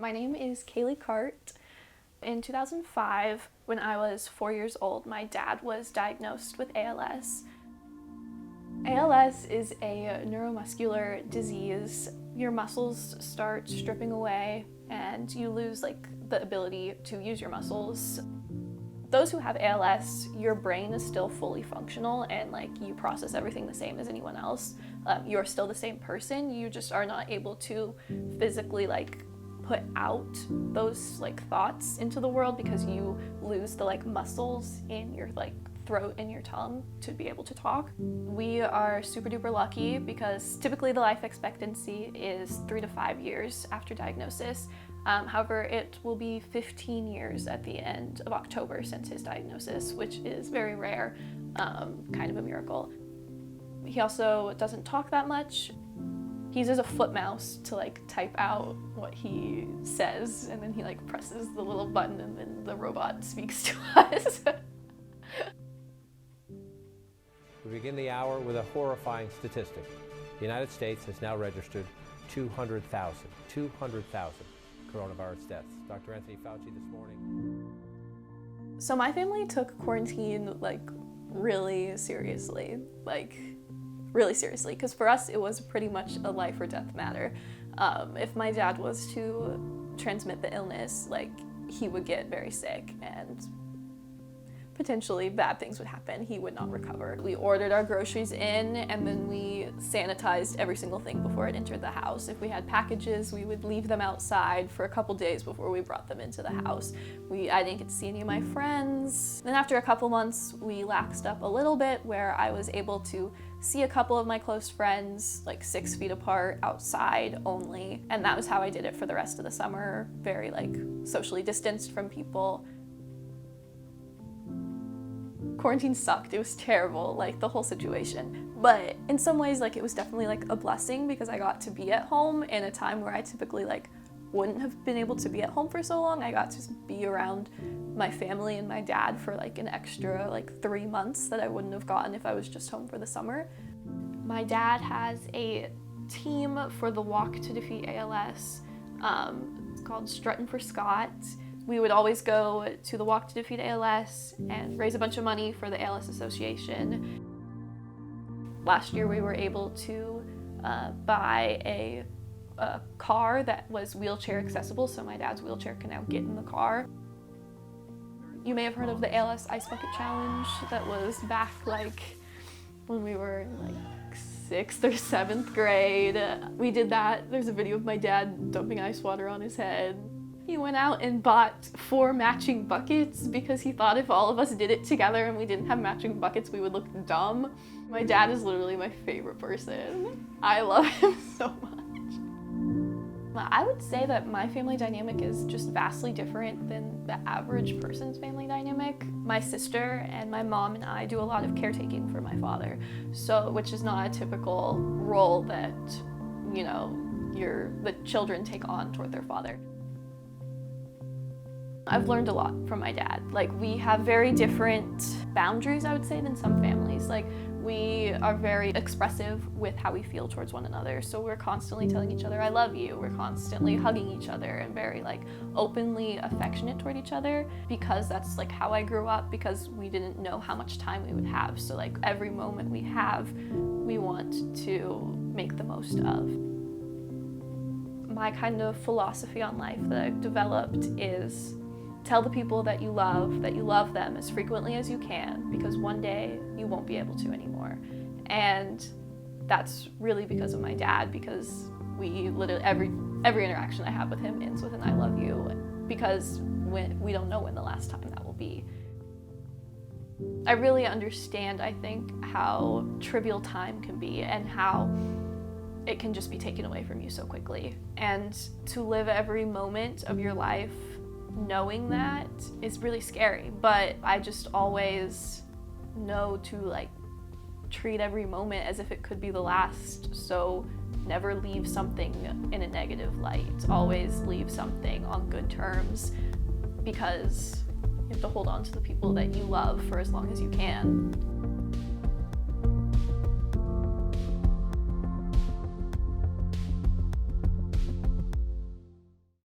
My name is Kaylee. In 2005, when I was 4 years old, my dad was diagnosed with ALS. ALS is a neuromuscular disease. Your muscles start stripping away and you lose the ability to use your muscles. Those who have ALS, your brain is still fully functional and you process everything the same as anyone else. You're still the same person, you just are not able to physically put out those thoughts into the world because you lose the muscles in your throat and your tongue to be able to talk. We are super duper lucky because typically the life expectancy is 3 to 5 years after diagnosis. However, it will be 15 years at the end of October since his diagnosis, which is very rare, kind of a miracle. He also doesn't talk that much. He uses a foot mouse to type out what he says, and then he presses the little button and then the robot speaks to us. We begin the hour with a horrifying statistic. The United States has now registered 200,000 coronavirus deaths. Dr. Anthony Fauci this morning. So my family took quarantine really seriously, because for us it was pretty much a life or death matter. If my dad was to transmit the illness, he would get very sick and potentially bad things would happen. He would not recover. We ordered our groceries in and then we sanitized every single thing before it entered the house. If we had packages, we would leave them outside for a couple days before we brought them into the house. I didn't get to see any of my friends. Then after a couple months, we laxed up a little bit where I was able to see a couple of my close friends 6 feet apart outside only. And that was how I did it for the rest of the summer, very socially distanced from people. Quarantine sucked. It was terrible, the whole situation. But in some ways, it was definitely a blessing because I got to be at home in a time where I typically wouldn't have been able to be at home for so long. I got to be around my family and my dad for an extra 3 months that I wouldn't have gotten if I was just home for the summer. My dad has a team for the Walk to Defeat ALS. It's called Struttin' for Scott. We would always go to the Walk to Defeat ALS and raise a bunch of money for the ALS Association. Last year we were able to buy a car that was wheelchair accessible, so my dad's wheelchair can now get in the car. You may have heard of the ALS Ice Bucket Challenge that was back when we were in 6th or 7th grade. We did that. There's a video of my dad dumping ice water on his head. He went out and bought 4 matching buckets because he thought if all of us did it together and we didn't have matching buckets, we would look dumb. My dad is literally my favorite person. I love him so much. I would say that my family dynamic is just vastly different than the average person's family dynamic. My sister and my mom and I do a lot of caretaking for my father, which is not a typical role that, the children take on toward their father. I've learned a lot from my dad. We have very different boundaries, I would say, than some families. We are very expressive with how we feel towards one another. So we're constantly telling each other, I love you. We're constantly hugging each other and very openly affectionate toward each other because that's how I grew up, because we didn't know how much time we would have. So every moment we have, we want to make the most of. My kind of philosophy on life that I've developed is tell the people that you love them as frequently as you can, because one day you won't be able to anymore. And that's really because of my dad, because we literally, every interaction I have with him ends with an I love you, because we don't know when the last time that will be. I really understand, I think, how trivial time can be and how it can just be taken away from you so quickly. And to live every moment of your life knowing that is really scary, but I just always know to treat every moment as if it could be the last. So never leave something in a negative light. Always leave something on good terms, because you have to hold on to the people that you love for as long as you can.